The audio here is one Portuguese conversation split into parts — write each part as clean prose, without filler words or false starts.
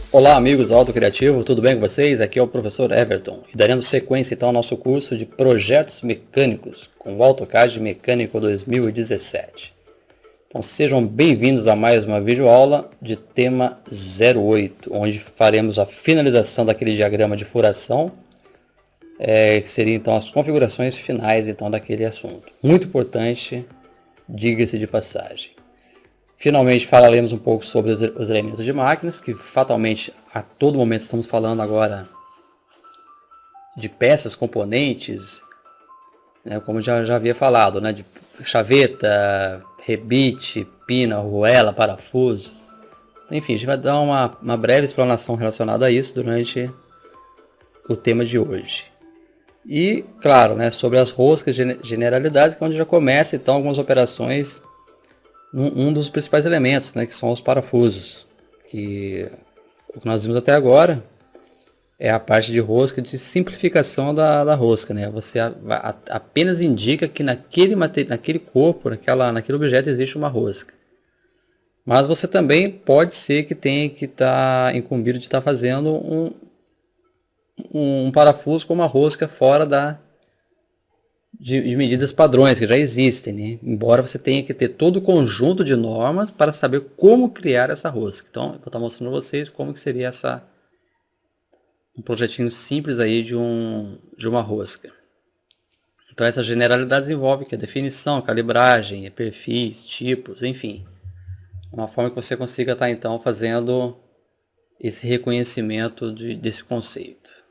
Olá, amigos do Auto Criativo, tudo bem com vocês? Aqui é o professor Everton e daremos sequência então ao nosso curso de projetos mecânicos com o AutoCAD Mecânico 2017. Então sejam bem-vindos a mais uma videoaula de tema 08, onde faremos a finalização daquele diagrama de furação, que seria então as configurações finais então daquele assunto. Muito importante, diga-se de passagem. Finalmente falaremos um pouco sobre os elementos de máquinas, que fatalmente a todo momento estamos falando agora de peças, componentes, né, como já havia falado, né, de chaveta, rebite, pina, arruela, parafuso. Enfim, a gente vai dar uma breve explanação relacionada a isso durante o tema de hoje. E, claro, né, sobre as roscas, generalidades, que é onde já começa então algumas operações, um dos principais elementos, né, que são os parafusos, que o que nós vimos até agora é a parte de rosca, de simplificação da rosca, né? Você apenas indica que naquele corpo, naquele objeto existe uma rosca. Mas você também pode ser que tenha que estar incumbido de estar fazendo um parafuso com uma rosca fora de medidas padrões que já existem, né? Embora você tenha que ter todo o conjunto de normas para saber como criar essa rosca. Então, eu vou estar mostrando a vocês como que seria um projetinho simples aí de uma rosca. Então essas generalidades envolvem que a definição, calibragem, perfis, tipos, enfim. Uma forma que você consiga estar então fazendo esse reconhecimento desse conceito.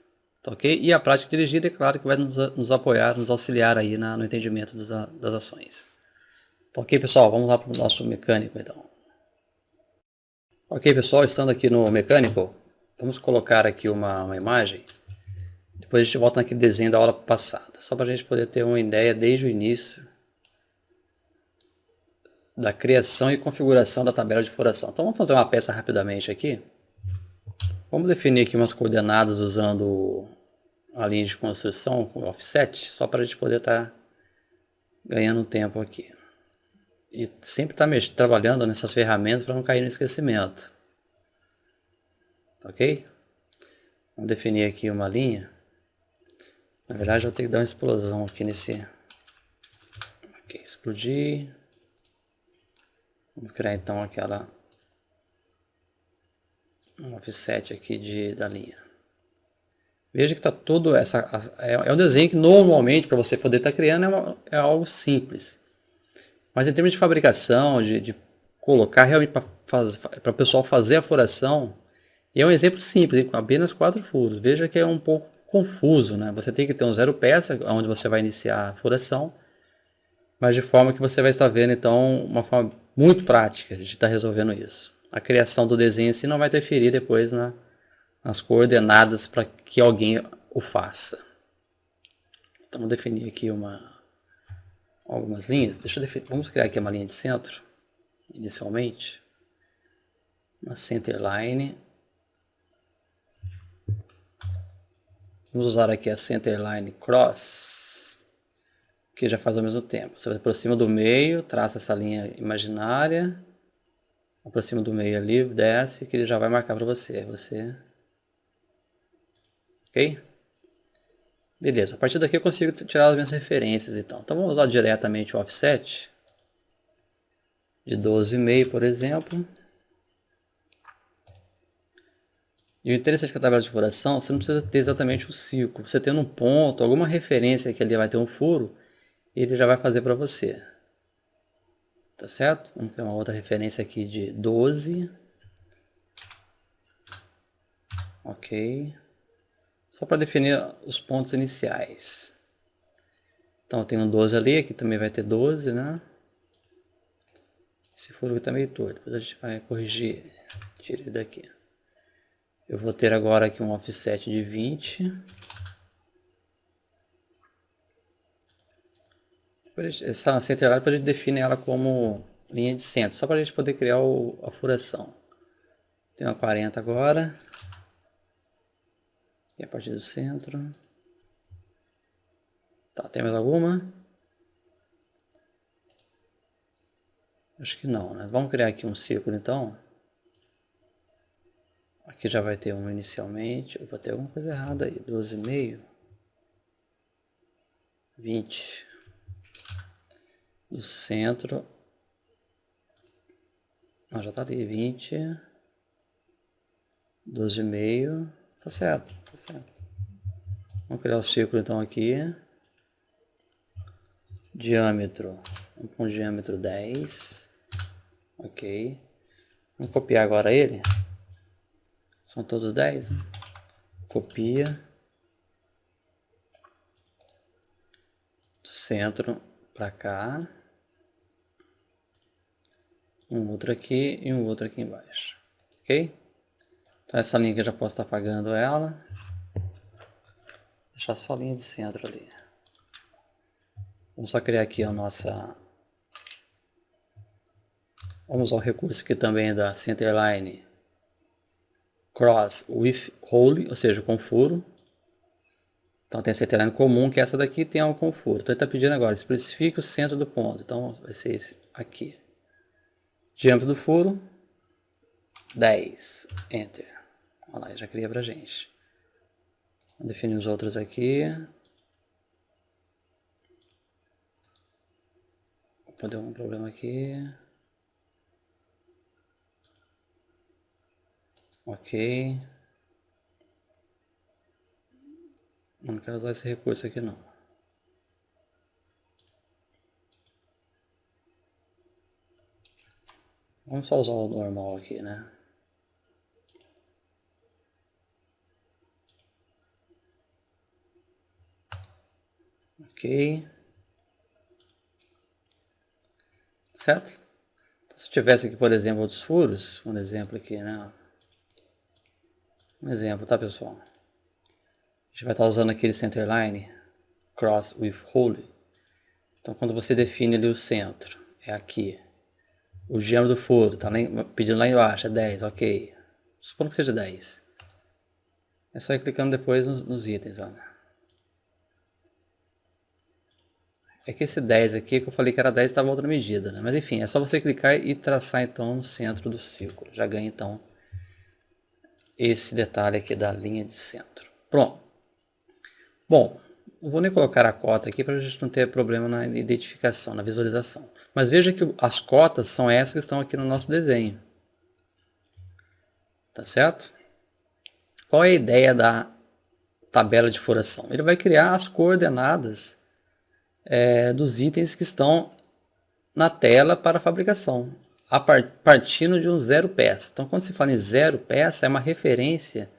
Tá, ok? E a prática dirigida, é claro, que vai nos apoiar, nos auxiliar aí no entendimento das ações. Tá, ok, pessoal? Vamos lá para o nosso mecânico então. Ok, pessoal, estando aqui no mecânico, vamos colocar aqui uma imagem. Depois a gente volta naquele desenho da aula passada, só para a gente poder ter uma ideia desde o início da criação e configuração da tabela de furação. Então vamos fazer uma peça rapidamente aqui. Vamos definir aqui umas coordenadas usando a linha de construção com offset, só para a gente poder estar ganhando tempo aqui. E sempre estar trabalhando nessas ferramentas para não cair no esquecimento. Ok? Vamos definir aqui uma linha. Na verdade eu tenho que dar uma explosão aqui nesse... Ok, explodir. Vamos criar então um offset aqui da linha. Veja que está todo é um desenho que normalmente para você poder estar criando é algo simples. Mas em termos de fabricação, de colocar realmente para o pessoal fazer a furação, e é um exemplo simples, com apenas 4 furos. Veja que é um pouco confuso, né? Você tem que ter um zero peça, onde você vai iniciar a furação, mas de forma que você vai estar vendo então uma forma muito prática de estar resolvendo isso. A criação do desenho assim não vai interferir depois nas coordenadas para que alguém o faça. Então vou definir aqui algumas linhas. Vamos criar aqui uma linha de centro, inicialmente. Uma center line. Vamos usar aqui a center line cross, que já faz ao mesmo tempo. Você vai por cima do meio, traça essa linha imaginária. Por cima do meio ali, desce, que ele já vai marcar para você. Ok? Beleza, a partir daqui eu consigo tirar as minhas referências então. Então vamos usar diretamente o offset de 12,5, por exemplo. E o interessante com a tabela de furação, você não precisa ter exatamente um círculo. Você tendo um ponto, alguma referência que ali vai ter um furo, ele já vai fazer para você. Tá certo? Vamos criar uma outra referência aqui de 12. Ok. Só para definir os pontos iniciais. Então eu tenho um 12 ali, aqui também vai ter 12, né? Esse furo aqui tá meio torto, depois a gente vai corrigir. Tira ele daqui. Eu vou ter agora aqui um offset de 20. Essa centralidade a gente define ela como linha de centro, só para a gente poder criar a furação. Tem uma 40 agora. E a partir do centro. Tá, tem mais alguma? Acho que não, né? Vamos criar aqui um círculo então. Aqui já vai ter um inicialmente. Opa, tem alguma coisa errada aí. 12,5. 20. Do centro. Ah, já tá ali. 20. 12,5. Tá certo, tá certo. Vamos criar o círculo então aqui. Diâmetro. Vamos com diâmetro 10. Ok. Vamos copiar agora ele. São todos 10, né? Copia. Do centro para cá. Um outro aqui e um outro aqui embaixo. Ok? Então essa linha aqui eu já posso estar apagando ela. Deixar só a linha de centro ali. Vamos só criar aqui a nossa... Vamos usar o recurso aqui também da Centerline Cross with Hole, ou seja, com furo. Então tem a centerline comum, que é essa daqui, tem algo com furo. Então ele está pedindo agora, especifique o centro do ponto. Então vai ser esse aqui. Diâmetro do furo, 10. Enter. Olha lá, já cria pra gente. Vou definir os outros aqui. Opa, deu um problema aqui. Ok. Não quero usar esse recurso aqui não. Vamos só usar o normal aqui, né? Ok. Certo? Então, se eu tivesse aqui, por exemplo, outros furos, um exemplo aqui, né? Um exemplo, tá, pessoal? A gente vai estar usando aquele centerline cross with hole. Então, quando você define ali o centro, é aqui. O diâmetro do furo está pedindo lá embaixo, é 10, ok. Supondo que seja 10. É só ir clicando depois nos itens, ó. É que esse 10 aqui, que eu falei que era 10, estava outra medida, né? Mas enfim, é só você clicar e traçar então no centro do círculo. Já ganha então esse detalhe aqui da linha de centro. Pronto. Bom, não vou nem colocar a cota aqui para a gente não ter problema na identificação, na visualização. Mas veja que as cotas são essas que estão aqui no nosso desenho. Tá certo? Qual é a ideia da tabela de furação? Ele vai criar as coordenadas dos itens que estão na tela para a fabricação, partindo de um zero peça. Então, quando se fala em zero peça, é uma referência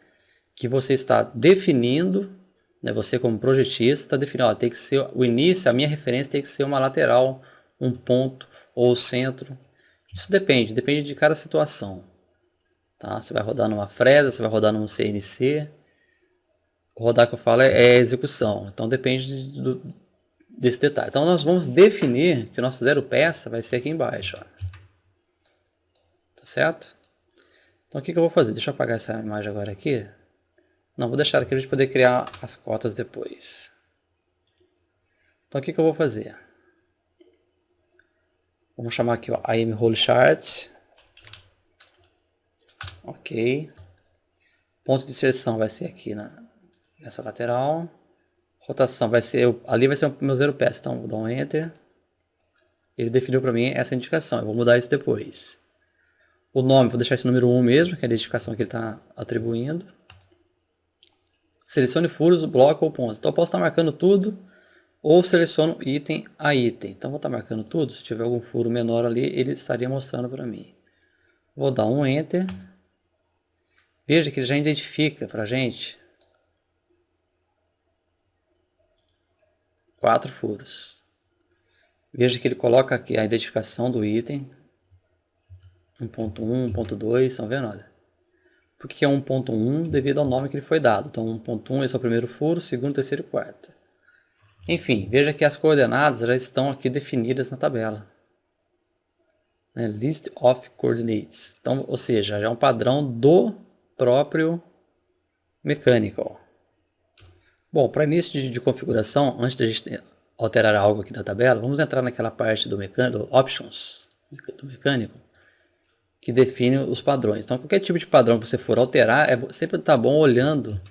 que você está definindo, né, você como projetista está definindo, ó, tem que ser o início, a minha referência tem que ser uma lateral, um ponto ou o centro. Isso depende de cada situação. Tá? Você vai rodar numa fresa, você vai rodar num CNC. O rodar que eu falo é execução, então depende desse detalhe. Então nós vamos definir que o nosso zero peça vai ser aqui embaixo. Ó. Tá certo? Então o que eu vou fazer? Deixa eu apagar essa imagem agora aqui. Não, vou deixar aqui para a gente poder criar as cotas depois. Então o que eu vou fazer? Vamos chamar aqui o AM Hole Chart. Ok. Ponto de inserção vai ser aqui nessa lateral. Rotação vai ser, ali vai ser o meu zero peça. Então vou dar um Enter. Ele definiu para mim essa indicação. Eu vou mudar isso depois. O nome, vou deixar esse número 1 mesmo, que é a identificação que ele está atribuindo. Selecione furos, bloco ou ponto. Então eu posso estar marcando tudo ou seleciono item a item. Então vou estar marcando tudo. Se tiver algum furo menor ali, ele estaria mostrando para mim. Vou dar um Enter. Veja que ele já identifica para a gente 4 furos. Veja que ele coloca aqui a identificação do item. 1.1, 1.2, estão vendo? Olha. Por que é 1.1? Devido ao nome que ele foi dado. Então 1.1 esse é o primeiro furo, segundo, terceiro e quarto. Enfim, veja que as coordenadas já estão aqui definidas na tabela. List of Coordinates. Então, ou seja, já é um padrão do próprio Mechanical. Bom, para início de configuração, antes de a gente alterar algo aqui na tabela, vamos entrar naquela parte do Options, do Mecânico. que define os padrões. Então, qualquer tipo de padrão que você for alterar, sempre tá bom olhando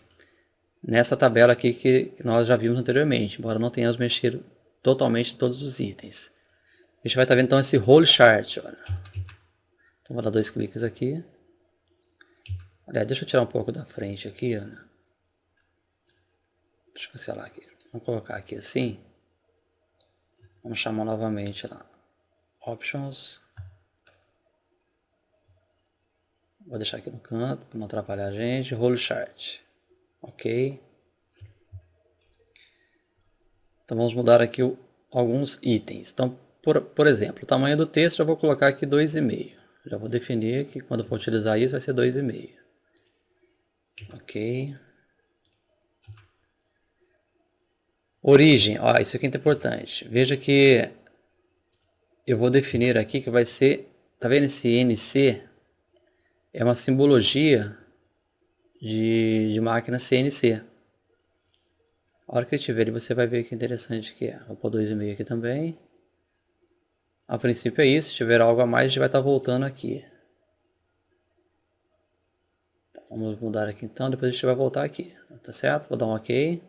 nessa tabela aqui que nós já vimos anteriormente, embora não tenhamos mexido totalmente todos os itens. A gente vai estar vendo então esse Role Chart. Olha. Então, vou dar 2 cliques aqui. Aliás, deixa eu tirar um pouco da frente aqui. Olha. Deixa eu cancelar aqui. Vamos colocar aqui assim. Vamos chamar novamente lá. Options. Vou deixar aqui no canto para não atrapalhar a gente. Role Chart. Ok. Então vamos mudar aqui alguns itens. Então, por exemplo, o tamanho do texto eu vou colocar aqui 2,5. Já vou definir que quando for utilizar isso vai ser 2,5. Ok. Origem, ó, isso aqui é importante. Veja que eu vou definir aqui que vai ser, tá vendo esse NC? É uma simbologia de máquina CNC. A hora que ele tiver ele, você vai ver que interessante que é. Vou pôr 2,5 aqui também. A princípio é isso, se tiver algo a mais, a gente vai estar voltando aqui. Vamos mudar aqui então, depois a gente vai voltar aqui. Tá certo? Vou dar um OK.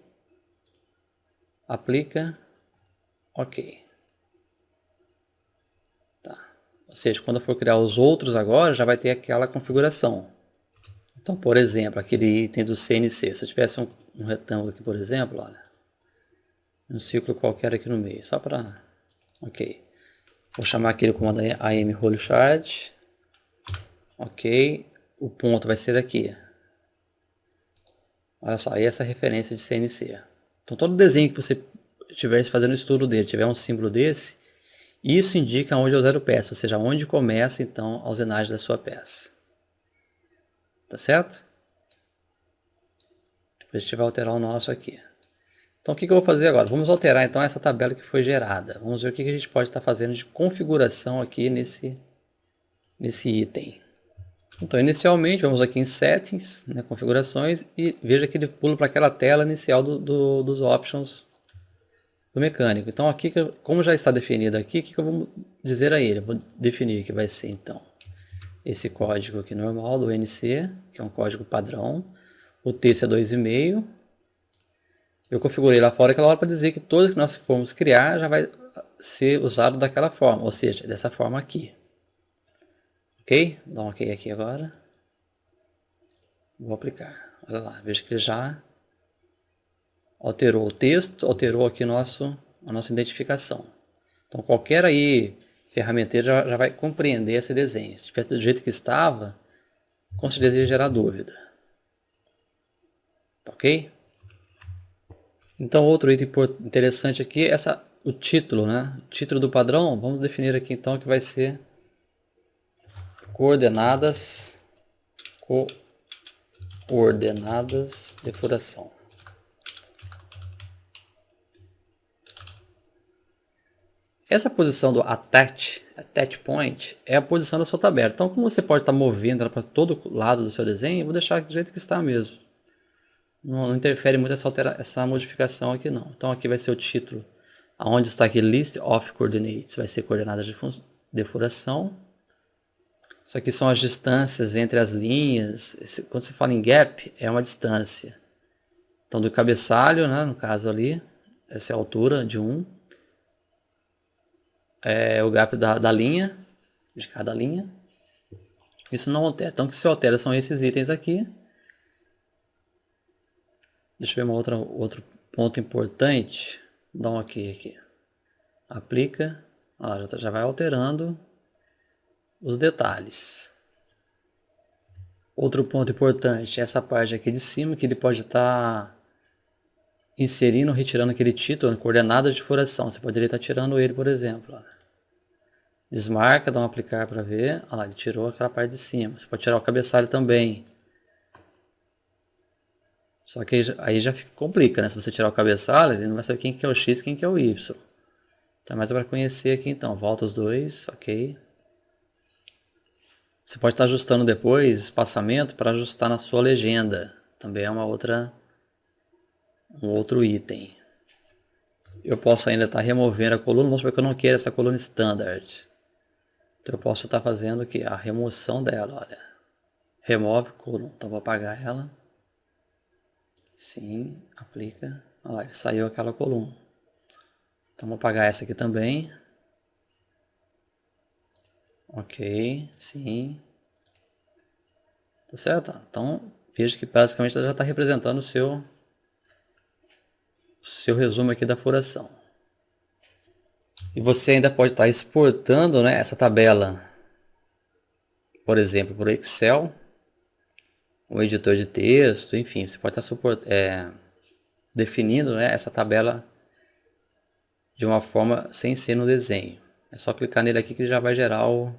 Aplica. OK. Tá. Ou seja, quando eu for criar os outros agora, já vai ter aquela configuração. Então, por exemplo, aquele item do CNC. Se eu tivesse um retângulo aqui, por exemplo, olha. Um círculo qualquer aqui no meio. Só para... OK. Vou chamar aquele comando AM Role Chart. OK. O ponto vai ser aqui. Olha só, aí essa referência de CNC. Então todo desenho que você estiver fazendo o estudo dele, tiver um símbolo desse, isso indica onde é o zero peça, ou seja, onde começa então a usinagem da sua peça. Tá certo? Depois a gente vai alterar o nosso aqui. Então o que eu vou fazer agora? Vamos alterar então essa tabela que foi gerada. Vamos ver o que a gente pode estar fazendo de configuração aqui nesse item. Então, inicialmente, vamos aqui em Settings, né, Configurações, e veja que ele pula para aquela tela inicial dos Options do mecânico. Então, aqui, como já está definido aqui, o que eu vou dizer a ele? Eu vou definir que vai ser, então, esse código aqui normal do NC, que é um código padrão. O texto é 2,5. Eu configurei lá fora aquela hora para dizer que todas que nós formos criar já vai ser usado daquela forma, ou seja, dessa forma aqui. Ok? Vou dar um OK aqui agora. Vou aplicar. Olha lá, veja que ele já alterou o texto, alterou aqui a nossa identificação. Então qualquer aí ferramenteiro já vai compreender esse desenho. Se tivesse do jeito que estava, com certeza ia gerar dúvida. Tá ok? Então outro item interessante aqui é o título, né? O título do padrão, vamos definir aqui então que vai ser coordenadas de furação. Essa posição do attach point, é a posição da sua tabela. Então, como você pode estar movendo ela para todo lado do seu desenho, eu vou deixar do jeito que está mesmo. Não interfere muito essa modificação aqui não. Então, aqui vai ser o título. Onde está aqui List of Coordinates, vai ser coordenadas de furação. Isso aqui são as distâncias entre as linhas. Quando se fala em gap, é uma distância. Então, do cabeçalho, né, no caso ali, essa é a altura de 1. É o gap da linha, de cada linha. Isso não altera. Então o que se altera são esses itens aqui. Deixa eu ver outro ponto importante. Vou dar um OK aqui. Aplica. Olha, já vai alterando os detalhes. Outro ponto importante é essa parte aqui de cima, que ele pode estar inserindo ou retirando aquele título, coordenadas de furação. Você poderia estar tirando ele, por exemplo. Olha. Desmarca, dá um aplicar para ver. Olha lá, ele tirou aquela parte de cima. Você pode tirar o cabeçalho também. Só que aí já complica, né? Se você tirar o cabeçalho, ele não vai saber quem que é o X e quem que é o Y. Então, mais para conhecer aqui então. Volta os dois, ok. Você pode estar ajustando depois espaçamento para ajustar na sua legenda. Também é um outro item. Eu posso ainda estar removendo a coluna, vamos supor que eu não quero essa coluna standard. Então eu posso estar fazendo aqui a remoção dela, olha. Remove coluna. Então vou apagar ela. Sim, aplica. Olha lá, saiu aquela coluna. Então vou apagar essa aqui também. Ok, sim. Tá certo? Então veja que basicamente ela já está representando o seu resumo aqui da furação. E você ainda pode estar exportando, né, essa tabela, por exemplo, para o Excel, um editor de texto, enfim, você pode estar definindo, né, essa tabela de uma forma sem ser no desenho. É só clicar nele aqui que ele já vai gerar o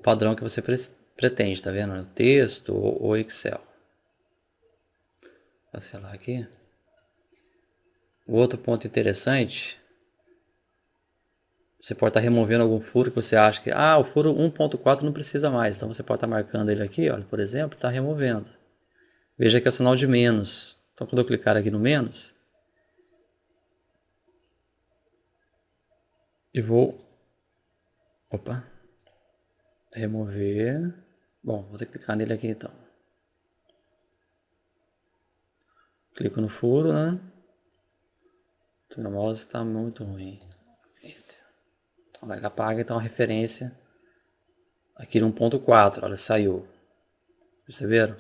padrão que você pretende, tá vendo? O texto ou Excel. Vou cancelar aqui. O outro ponto interessante, você pode estar removendo algum furo que você acha que, o furo 1.4 não precisa mais. Então você pode estar marcando ele aqui, olha, por exemplo, está removendo. Veja que é o sinal de menos. Então quando eu clicar aqui no menos, e vou, remover. Bom, vou ter que clicar nele aqui então. Clico no furo, né? O meu mouse está muito ruim. Então ele apaga então a referência aqui no 1.4, olha, saiu. Perceberam?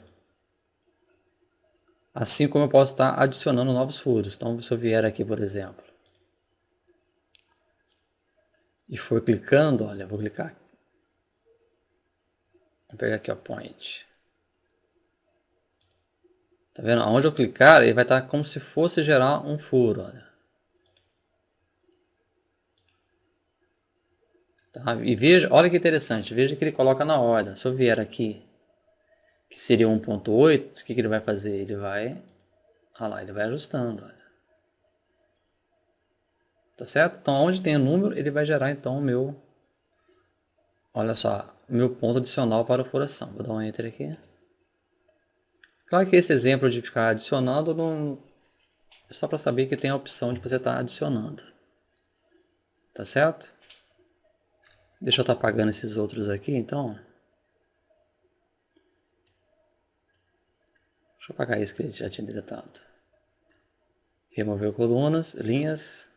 Assim como eu posso estar adicionando novos furos. Então se eu vier aqui, por exemplo, e for clicando, olha, vou clicar. Vou pegar aqui, ó, point. Tá vendo? Onde eu clicar, ele vai estar como se fosse gerar um furo, olha. Tá? E veja, olha que interessante, veja que ele coloca na ordem. Se eu vier aqui, que seria 1.8, o que ele vai fazer? Ele vai, olha lá, ele vai ajustando, olha. Tá certo? Então, onde tem o número, ele vai gerar então o meu, olha só, o meu ponto adicional para a furação. Vou dar um enter aqui. Claro que esse exemplo de ficar adicionando não é só para saber que tem a opção de você estar adicionando. Tá certo? Deixa eu estar apagando esses outros aqui, então. Deixa eu apagar esse que ele já tinha deletado. Remover colunas, linhas.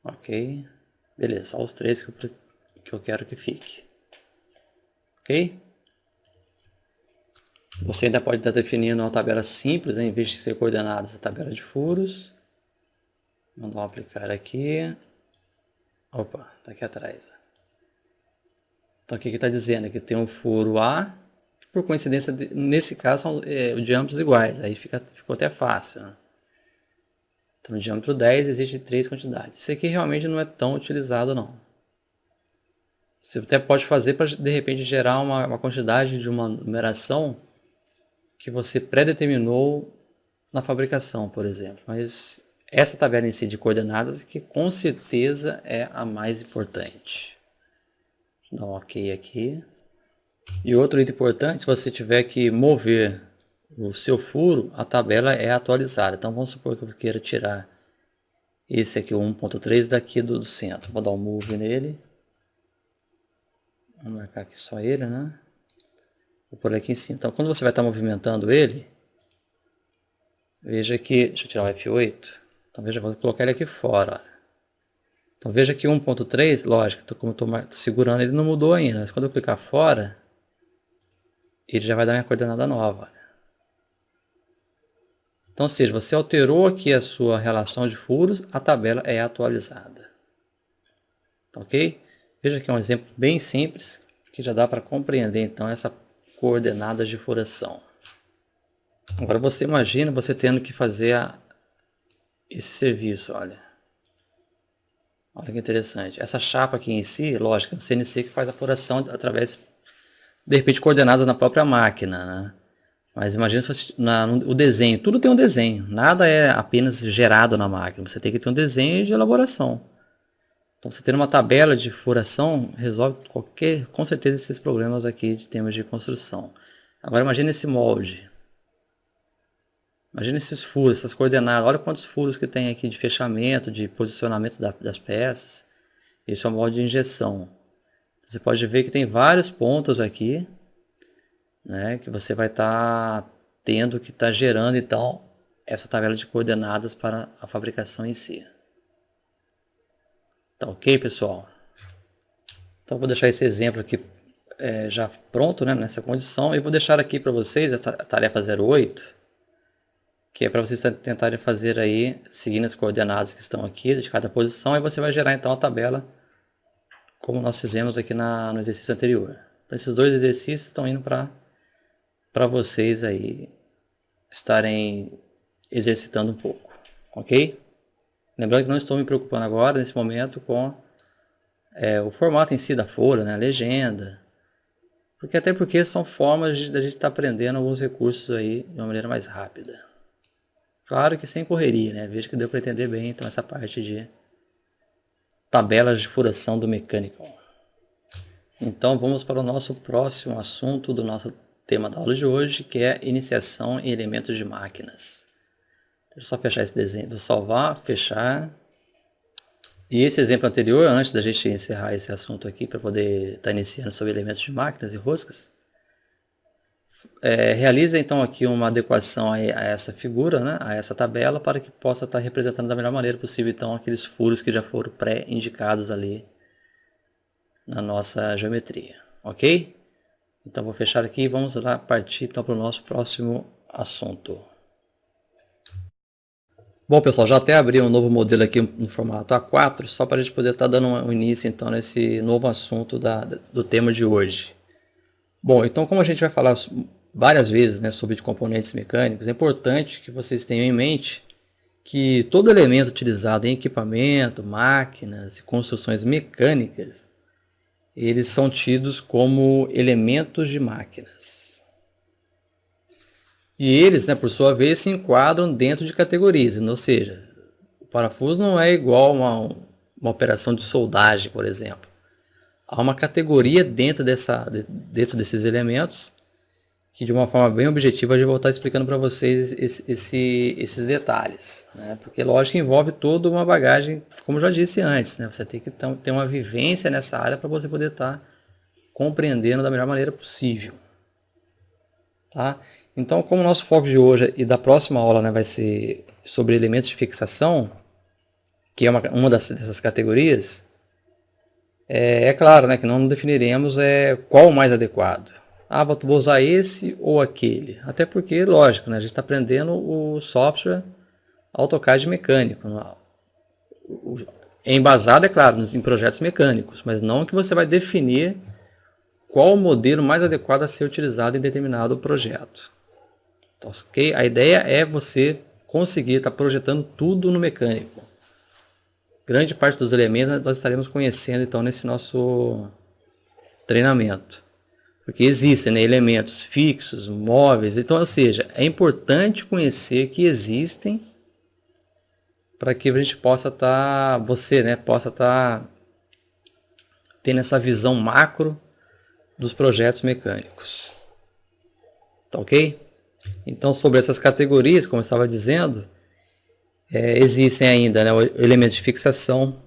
Ok. Beleza, só os três que eu quero que fique. Ok? Você ainda pode estar definindo uma tabela simples, né, em vez de ser coordenada essa tabela de furos. Vamos dar um aplicar aqui. Opa, tá aqui atrás. Então o que está dizendo? Que tem um furo A, que por coincidência, nesse caso, são diâmetros iguais. Aí ficou até fácil, né? Então no diâmetro 10 existe 3 quantidades. Isso aqui realmente não é tão utilizado não. Você até pode fazer para de repente gerar uma quantidade de uma numeração que você predeterminou na fabricação, por exemplo. Mas essa tabela em si de coordenadas que com certeza é a mais importante. Vou dar um ok aqui. E outro item importante, se você tiver que mover o seu furo, a tabela é atualizada. Então vamos supor que eu queira tirar esse aqui, o 1.3, daqui do centro. Vou dar um move nele. Vou marcar aqui só ele, né? Vou pôr aqui em cima. Então quando você vai estar movimentando ele, veja que, deixa eu tirar o F8. Então veja, vou colocar ele aqui fora. Então veja que 1.3, lógico, como eu estou segurando, ele não mudou ainda. Mas quando eu clicar fora, ele já vai dar minha coordenada nova. Então, ou seja, você alterou aqui a sua relação de furos, a tabela é atualizada. Tá, ok? Veja que é um exemplo bem simples, que já dá para compreender então essa coordenada de furação. Agora você imagina você tendo que fazer esse serviço, olha. Olha que interessante. Essa chapa aqui em si, lógico, é o CNC que faz a furação através, de repente, coordenada na própria máquina, né? Mas imagina o desenho, tudo tem um desenho, nada é apenas gerado na máquina, você tem que ter um desenho de elaboração. Então você ter uma tabela de furação resolve com certeza esses problemas aqui de temas de construção. Agora imagine esse molde. Imagina esses furos, essas coordenadas, olha quantos furos que tem aqui de fechamento, de posicionamento das peças. Esse é o modo de injeção. Você pode ver que tem vários pontos aqui, né, que você vai estar tendo que estar gerando então essa tabela de coordenadas para a fabricação em si. Tá ok, pessoal? Então vou deixar esse exemplo aqui já pronto, né, nessa condição, e vou deixar aqui para vocês a tarefa 08, que é para vocês tentarem fazer aí, seguindo as coordenadas que estão aqui de cada posição, e você vai gerar então a tabela como nós fizemos aqui no exercício anterior. Então esses dois exercícios estão indo para vocês aí estarem exercitando um pouco, ok? Lembrando que não estou me preocupando agora, nesse momento, com o formato em si da folha, né, a legenda, até porque são formas da gente estar aprendendo alguns recursos aí de uma maneira mais rápida. Claro que sem correria, né? Veja que deu para entender bem então essa parte de tabelas de furação do Mechanical. Então vamos para o nosso próximo assunto do nosso tema da aula de hoje, que é iniciação em elementos de máquinas. Deixa eu só fechar esse desenho, vou salvar, fechar. E esse exemplo anterior, antes da gente encerrar esse assunto aqui, para poder estar iniciando sobre elementos de máquinas e roscas, realiza então aqui uma adequação a essa figura, né, a essa tabela, para que possa estar representando da melhor maneira possível então aqueles furos que já foram pré-indicados ali na nossa geometria, ok? Então vou fechar aqui e vamos lá partir então para o nosso próximo assunto. Bom, pessoal, já até abri um novo modelo aqui no formato A4, só para a gente poder estar dando um início então nesse novo assunto do tema de hoje. Bom, então como a gente vai falar várias vezes, né, sobre componentes mecânicos, é importante que vocês tenham em mente que todo elemento utilizado em equipamento, máquinas e construções mecânicas, eles são tidos como elementos de máquinas. E eles, né, por sua vez, se enquadram dentro de categorias, ou seja, o parafuso não é igual a uma operação de soldagem, por exemplo. Há uma categoria dentro desses elementos que, de uma forma bem objetiva, eu vou estar explicando para vocês esses detalhes, né? Porque, lógico, envolve toda uma bagagem, como eu já disse antes, né? Você tem que ter uma vivência nessa área para você poder estar compreendendo da melhor maneira possível, tá? Então, como o nosso foco de hoje e da próxima aula, né, vai ser sobre elementos de fixação, que é uma dessas categorias, é claro, né, que não definiremos qual o mais adequado. Vou usar esse ou aquele. Até porque, lógico, né, a gente está aprendendo o software AutoCAD mecânico. É embasado, é claro, em projetos mecânicos, mas não que você vai definir qual o modelo mais adequado a ser utilizado em determinado projeto. Então, okay? A ideia é você conseguir estar projetando tudo no mecânico. Grande parte dos elementos nós estaremos conhecendo então nesse nosso treinamento. Porque existem, né, elementos fixos, móveis, então, ou seja, é importante conhecer que existem para que a gente possa estar, possa estar tendo essa visão macro dos projetos mecânicos. Tá ok? Então, sobre essas categorias, como eu estava dizendo, existem ainda, né, elementos de fixação,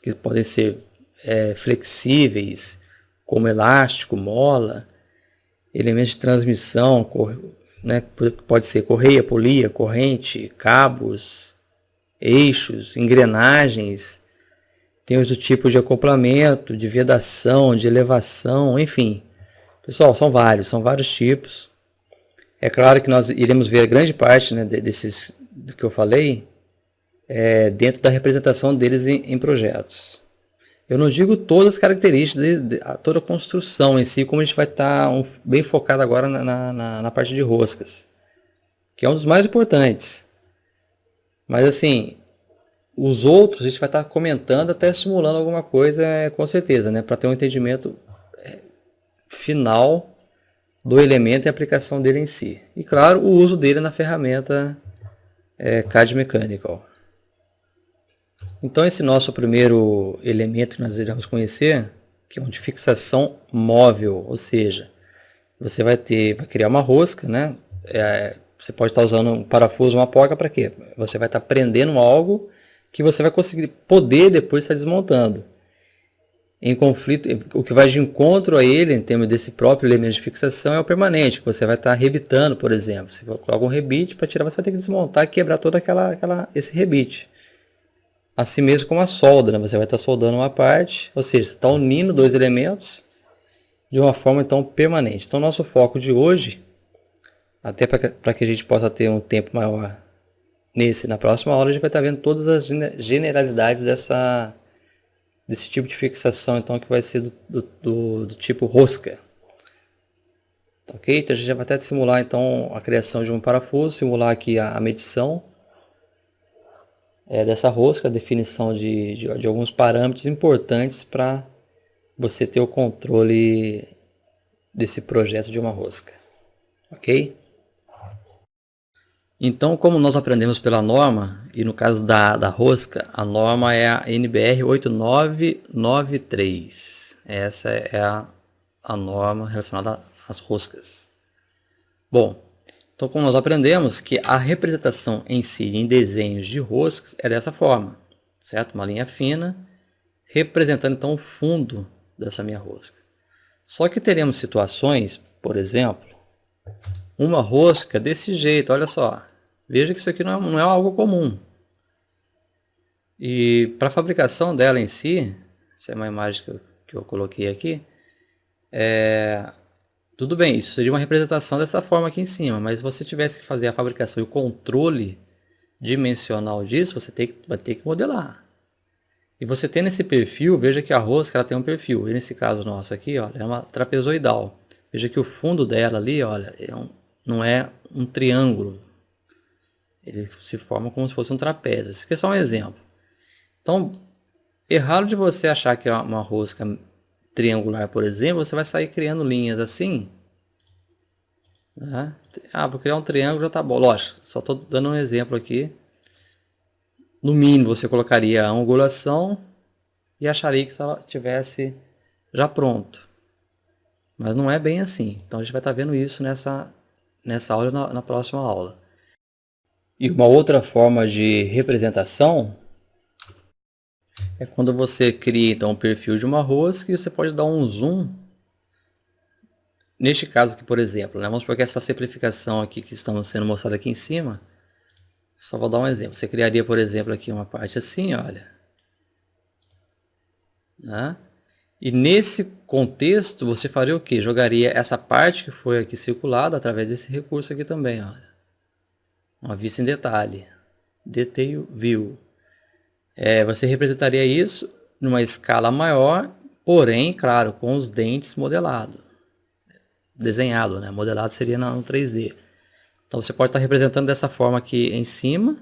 que podem ser flexíveis, como elástico, mola, elementos de transmissão, né, pode ser correia, polia, corrente, cabos, eixos, engrenagens, tem os tipos de acoplamento, de vedação, de elevação, enfim. Pessoal, são vários tipos. É claro que nós iremos ver a grande parte, né, desses do que eu falei dentro da representação deles em projetos. Eu não digo todas as características, toda a construção em si, como a gente vai estar bem focado agora na parte de roscas, que é um dos mais importantes. Mas assim, os outros a gente vai estar comentando, até simulando alguma coisa, com certeza, né, para ter um entendimento final do elemento e a aplicação dele em si. E claro, o uso dele na ferramenta CAD Mechanical. Então esse nosso primeiro elemento que nós iremos conhecer, que é um de fixação móvel, ou seja, você vai criar uma rosca, né? Você pode estar usando um parafuso, uma porca, para quê? Você vai estar prendendo algo que você vai poder depois estar desmontando. em conflito, o que vai de encontro a ele, em termos desse próprio elemento de fixação, é o permanente, que você vai estar rebitando, por exemplo. Se coloca um rebite, para tirar, você vai ter que desmontar e quebrar todo esse rebite. Assim mesmo como a solda, né? Você vai estar soldando uma parte, ou seja, você está unindo dois elementos de uma forma então permanente. Então, nosso foco de hoje, até para que a gente possa ter um tempo maior na próxima aula, a gente vai estar vendo todas as generalidades desse tipo de fixação, então, que vai ser do tipo rosca. Ok? Então a gente já vai até simular então a criação de um parafuso, simular aqui a medição dessa rosca, a definição de alguns parâmetros importantes para você ter o controle desse projeto de uma rosca. Ok? Então, como nós aprendemos pela norma, e no caso da rosca, a norma é a NBR 8993. Essa é a norma relacionada às roscas. Bom, então como nós aprendemos que a representação em si em desenhos de roscas é dessa forma, certo? Uma linha fina representando então o fundo dessa minha rosca. Só que teremos situações, por exemplo, uma rosca desse jeito, olha só. Veja que isso aqui não é algo comum. E para a fabricação dela em si, essa é uma imagem que eu coloquei aqui, tudo bem, isso seria uma representação dessa forma aqui em cima, mas se você tivesse que fazer a fabricação e o controle dimensional disso, você vai ter que modelar. E você tendo esse perfil, veja que a rosca ela tem um perfil, e nesse caso nosso aqui, olha, é uma trapezoidal. Veja que o fundo dela ali, olha, não é um triângulo. Ele se forma como se fosse um trapézio. Isso aqui é só um exemplo. Então, errado de você achar que é uma rosca triangular, por exemplo, você vai sair criando linhas assim. Né? Vou criar um triângulo, já tá bom. Lógico, só estou dando um exemplo aqui. No mínimo, você colocaria a angulação e acharia que estivesse já pronto. Mas não é bem assim. Então, a gente vai estar vendo isso nessa aula e na próxima aula. E uma outra forma de representação é quando você cria então um perfil de uma rosca e você pode dar um zoom. Neste caso aqui, por exemplo, né? Vamos supor que essa simplificação aqui que estamos sendo mostrada aqui em cima, só vou dar um exemplo. Você criaria, por exemplo, aqui uma parte assim, olha. Né? E nesse contexto, você faria o quê? Jogaria essa parte que foi aqui circulada através desse recurso aqui também, olha. Uma vista em detalhe. Detail View. Você representaria isso numa escala maior, porém, claro, com os dentes modelados. Desenhado, né? Modelado seria no 3D. Então você pode estar representando dessa forma aqui em cima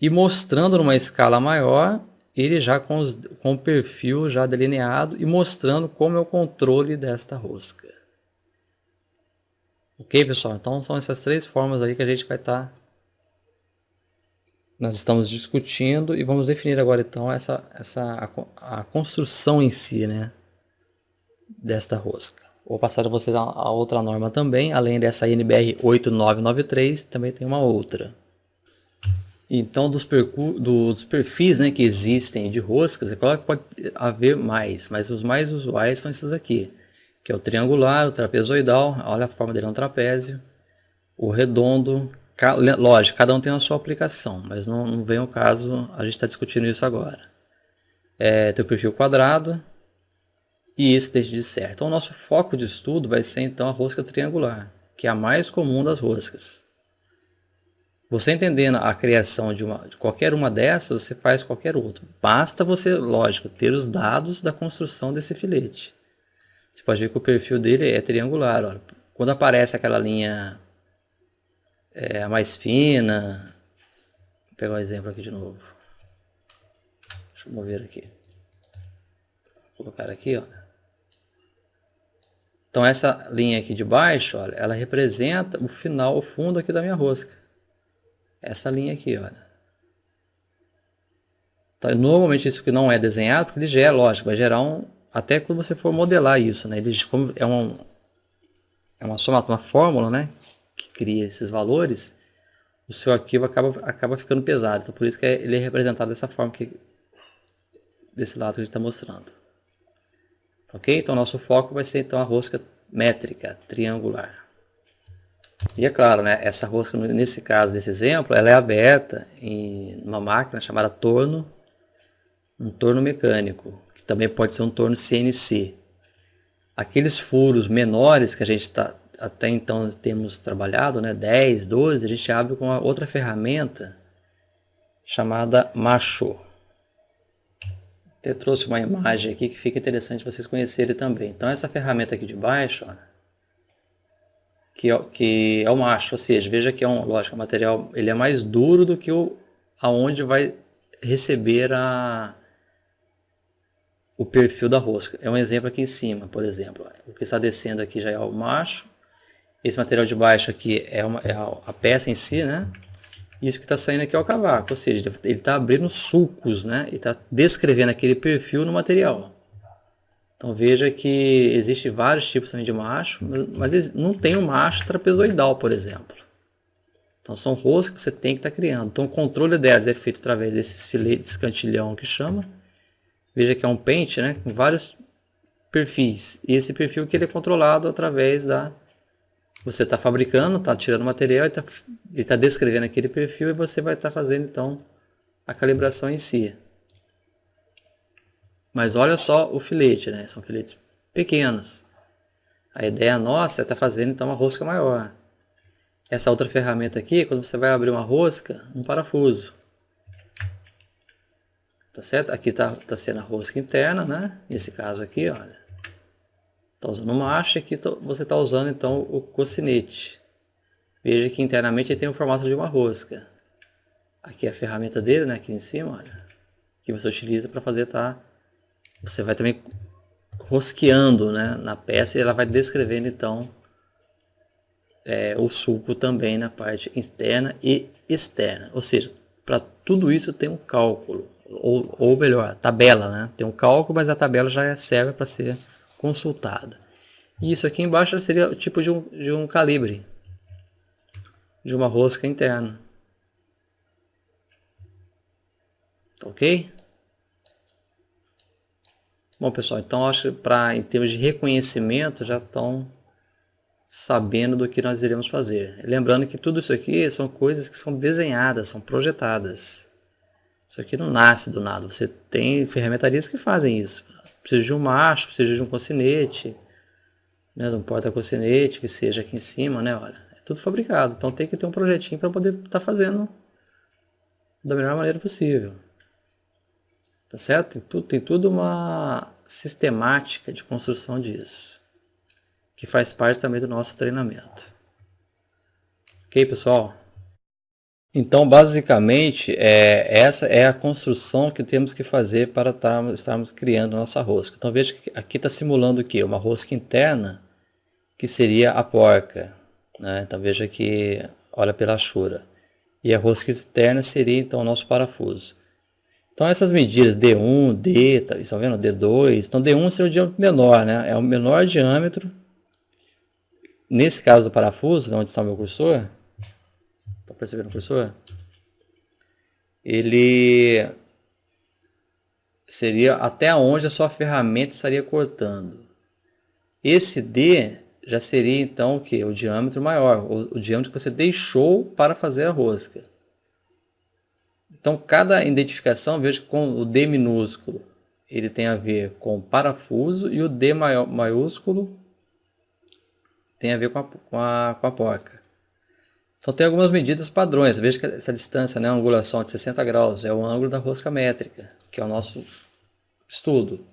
e mostrando numa escala maior, ele já com o perfil já delineado e mostrando como é o controle desta rosca. Ok, pessoal? Então são essas três formas aí que a gente vai estar... Nós estamos discutindo e vamos definir agora então a construção em si, né? Desta rosca. Vou passar a vocês a outra norma também, além dessa NBR 8993, também tem uma outra. Então, dos perfis, né, que existem de roscas, é claro que pode haver mais, mas os mais usuais são esses aqui, que é o triangular, o trapezoidal, olha a forma dele é um trapézio, o redondo, lógico, cada um tem a sua aplicação, mas não vem o caso, a gente está discutindo isso agora. Tem o perfil quadrado, e esse deixa de certo. Então, o nosso foco de estudo vai ser então a rosca triangular, que é a mais comum das roscas. Você entendendo a criação de qualquer uma dessas, você faz qualquer outra. Basta você, lógico, ter os dados da construção desse filete. Você pode ver que o perfil dele é triangular. Olha. Quando aparece aquela linha mais fina, vou pegar um exemplo aqui de novo. Deixa eu mover aqui. Vou colocar aqui, ó. Então essa linha aqui de baixo, olha, ela representa o final, o fundo aqui da minha rosca. Essa linha aqui, olha. Então, normalmente isso que não é desenhado, porque ele gera, lógico, vai gerar até quando você for modelar isso, né? Ele como é uma soma, uma fórmula, né? Que cria esses valores, o seu arquivo acaba ficando pesado. Então por isso que ele é representado dessa forma desse lado que a gente está mostrando. Ok? Então nosso foco vai ser então a rosca métrica, triangular. E é claro, né, essa rosca, nesse caso, desse exemplo, ela é aberta em uma máquina chamada torno, um torno mecânico, que também pode ser um torno CNC. Aqueles furos menores que a gente até então temos trabalhado, né, 10, 12, a gente abre com uma outra ferramenta chamada macho. Até trouxe uma imagem aqui que fica interessante vocês conhecerem também. Então essa ferramenta aqui de baixo, ó, que é o macho, ou seja, veja que lógico, o material ele é mais duro do que aonde vai receber o perfil da rosca. É um exemplo aqui em cima, por exemplo. O que está descendo aqui já é o macho. Esse material de baixo aqui é a peça em si, né? Isso que está saindo aqui é o cavaco, ou seja, ele está abrindo sulcos, né? Ele está descrevendo aquele perfil no material. Então veja que existe vários tipos também de macho, mas não tem o macho trapezoidal, por exemplo. Então são roscas que você tem que estar criando. Então o controle delas é feito através desses filetes cantilhão que chama. Veja que é um pente, né, com vários perfis. E esse perfil que ele é controlado através da... Você está fabricando, está tirando material, ele está descrevendo aquele perfil e você vai estar fazendo então a calibração em si. Mas olha só o filete, né? São filetes pequenos. A ideia nossa é estar fazendo então uma rosca maior. Essa outra ferramenta aqui, quando você vai abrir uma rosca, um parafuso. Tá certo? Aqui tá sendo a rosca interna, né? Nesse caso aqui, olha. Tá usando uma haste, aqui você está usando então o cocinete. Veja que internamente ele tem o formato de uma rosca. Aqui é a ferramenta dele, né? Aqui em cima, olha. Que você utiliza para fazer, tá? Você vai também rosqueando, né, na peça e ela vai descrevendo então o sulco também na parte interna e externa. Ou seja, para tudo isso tem um cálculo, ou melhor, tabela, né? Tem um cálculo, mas a tabela já serve para ser consultada. E isso aqui embaixo seria o tipo de um calibre, de uma rosca interna. Ok? Bom, pessoal, então acho que em termos de reconhecimento já estão sabendo do que nós iremos fazer. Lembrando que tudo isso aqui são coisas que são desenhadas, são projetadas. Isso aqui não nasce do nada. Você tem ferramentarias que fazem isso. Precisa de um macho, precisa de um cocinete, né, de um porta-cocinete que seja aqui em cima, né? Olha, é tudo fabricado. Então tem que ter um projetinho para poder estar fazendo da melhor maneira possível. Tá certo? Tem tudo uma sistemática de construção disso, que faz parte também do nosso treinamento. Ok, pessoal? Então, basicamente, essa é a construção que temos que fazer para estarmos criando a nossa rosca. Então, veja que aqui está simulando o quê? Uma rosca interna, que seria a porca, né? Então, veja que, olha pela achura. E a rosca externa seria, então, o nosso parafuso. Então, essas medidas D1, D, estão vendo? D2. Então, D1 seria o diâmetro menor, né? É o menor diâmetro. Nesse caso do parafuso, onde está o meu cursor, está percebendo o cursor? Ele seria até onde a sua ferramenta estaria cortando. Esse D já seria então o que? O diâmetro maior, o diâmetro que você deixou para fazer a rosca. Então cada identificação, veja que com o D minúsculo, ele tem a ver com o parafuso e o D maiúsculo tem a ver com a porca. Então tem algumas medidas padrões. Veja que essa distância, né, a angulação de 60 graus, é o ângulo da rosca métrica, que é o nosso estudo.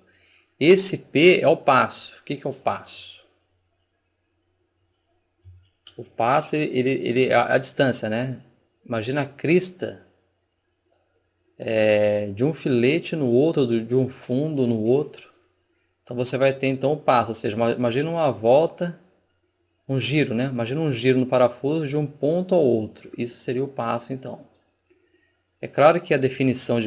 Esse P é o passo. O que é o passo? O passo ele é a distância, né? Imagina a crista de um filete no outro, de um fundo no outro. Então você vai ter então o passo, ou seja, imagina uma volta, um giro, né? Imagina um giro no parafuso de um ponto ao outro. Isso seria o passo então. É claro que a definição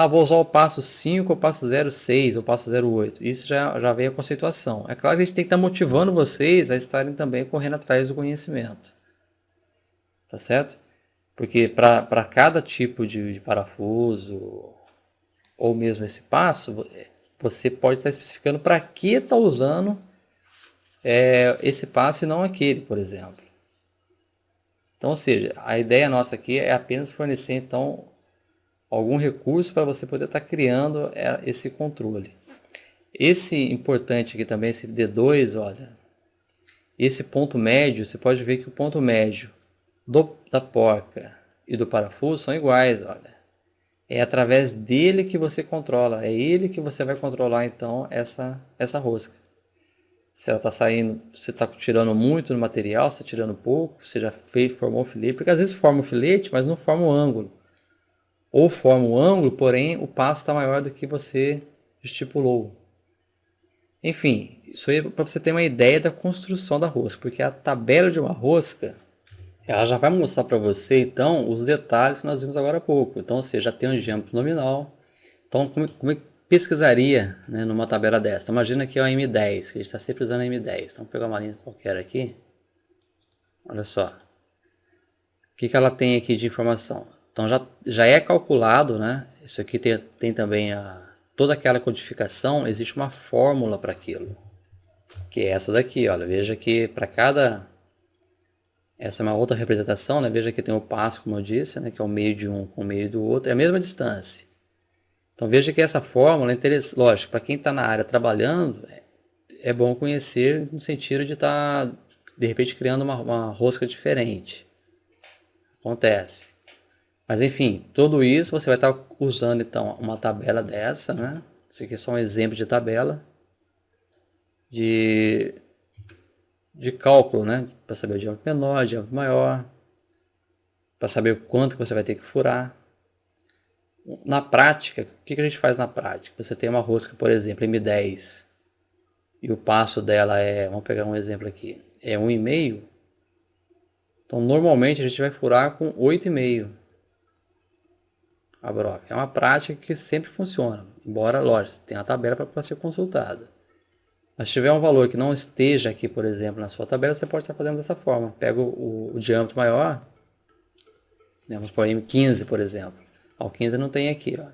vou usar o passo 5, o passo 06, o passo 08. Isso já vem a conceituação. É claro que a gente tem que estar motivando vocês a estarem também correndo atrás do conhecimento. Tá certo? Porque para cada tipo de parafuso, ou mesmo esse passo, você pode estar especificando para que está usando esse passo e não aquele, por exemplo. Então, ou seja, a ideia nossa aqui é apenas fornecer, então, algum recurso para você poder estar criando esse controle. Esse importante aqui também, esse D2, olha, esse ponto médio, você pode ver que o ponto médio da porca e do parafuso são iguais, olha. É através dele que você controla, é ele que você vai controlar, então, essa rosca. Se ela está saindo, você está tirando muito no material, você está tirando pouco, você já formou o filete, porque às vezes forma o filete, mas não forma o ângulo. Ou forma o ângulo, porém o passo está maior do que você estipulou. Enfim, isso aí é para você ter uma ideia da construção da rosca, porque a tabela de uma rosca, ela já vai mostrar para você, então, os detalhes que nós vimos agora há pouco. Então, você já tem um diâmetro nominal. Então, como é que pesquisaria, né, numa tabela dessa? Imagina que é a M10, que a gente está sempre usando a M10. Então, vou pegar uma linha qualquer aqui. Olha só. O que ela tem aqui de informação? Então, já é calculado, né? Isso aqui tem também toda aquela codificação, existe uma fórmula para aquilo. Que é essa daqui, olha. Veja que para cada... Essa é uma outra representação, né? Veja que tem o passo, como eu disse, né? Que é o meio de um com o meio do outro. É a mesma distância. Então veja que essa fórmula é interessante. Lógico, para quem está na área trabalhando, é bom conhecer no sentido de estar, de repente, criando uma rosca diferente. Acontece. Mas enfim, tudo isso você vai estar usando então uma tabela dessa, né? Isso aqui é só um exemplo de tabela de cálculo, né? Para saber o diâmetro menor, o diâmetro maior, para saber o quanto que você vai ter que furar. Na prática, o que a gente faz na prática? Você tem uma rosca, por exemplo, M10, e o passo dela vamos pegar um exemplo aqui, é 1,5. Então, normalmente a gente vai furar com 8,5 a broca. É uma prática que sempre funciona, embora, lógico, tem a tabela para ser consultada. Mas se tiver um valor que não esteja aqui, por exemplo, na sua tabela, você pode estar fazendo dessa forma. Pega o diâmetro maior, né, vamos por M15, por exemplo. O 15 não tem aqui, ó.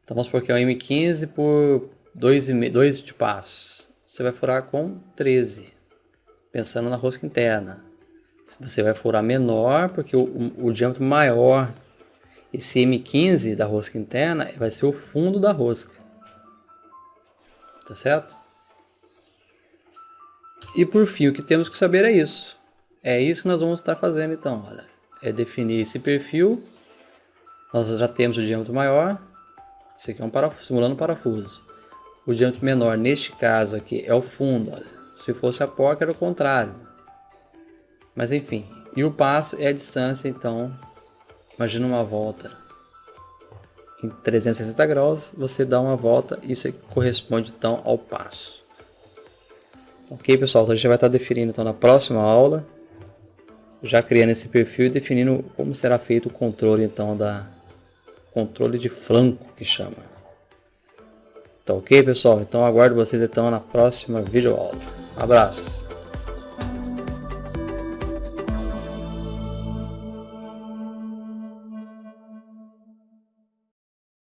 Então vamos supor que é um M15 por 2 de passo. Você vai furar com 13, pensando na rosca interna. Você vai furar menor, porque o diâmetro maior, esse M15 da rosca interna, vai ser o fundo da rosca. Tá certo? E por fim, o que temos que saber é isso. É isso que nós vamos estar fazendo então, olha. É definir esse perfil. Nós já temos o diâmetro maior. Esse aqui é um parafuso, simulando um parafuso. O diâmetro menor, neste caso aqui, é o fundo. Olha. Se fosse a porca, era o contrário. Mas enfim. E o passo é a distância, então. Imagina uma volta em 360 graus. Você dá uma volta. Isso aqui corresponde, então, ao passo. Ok, pessoal? Então a gente vai estar definindo, então, na próxima aula. Já criando esse perfil e definindo como será feito o controle, então, controle de flanco, que chama. Tá ok, pessoal? Então aguardo vocês então na próxima videoaula. Abraço!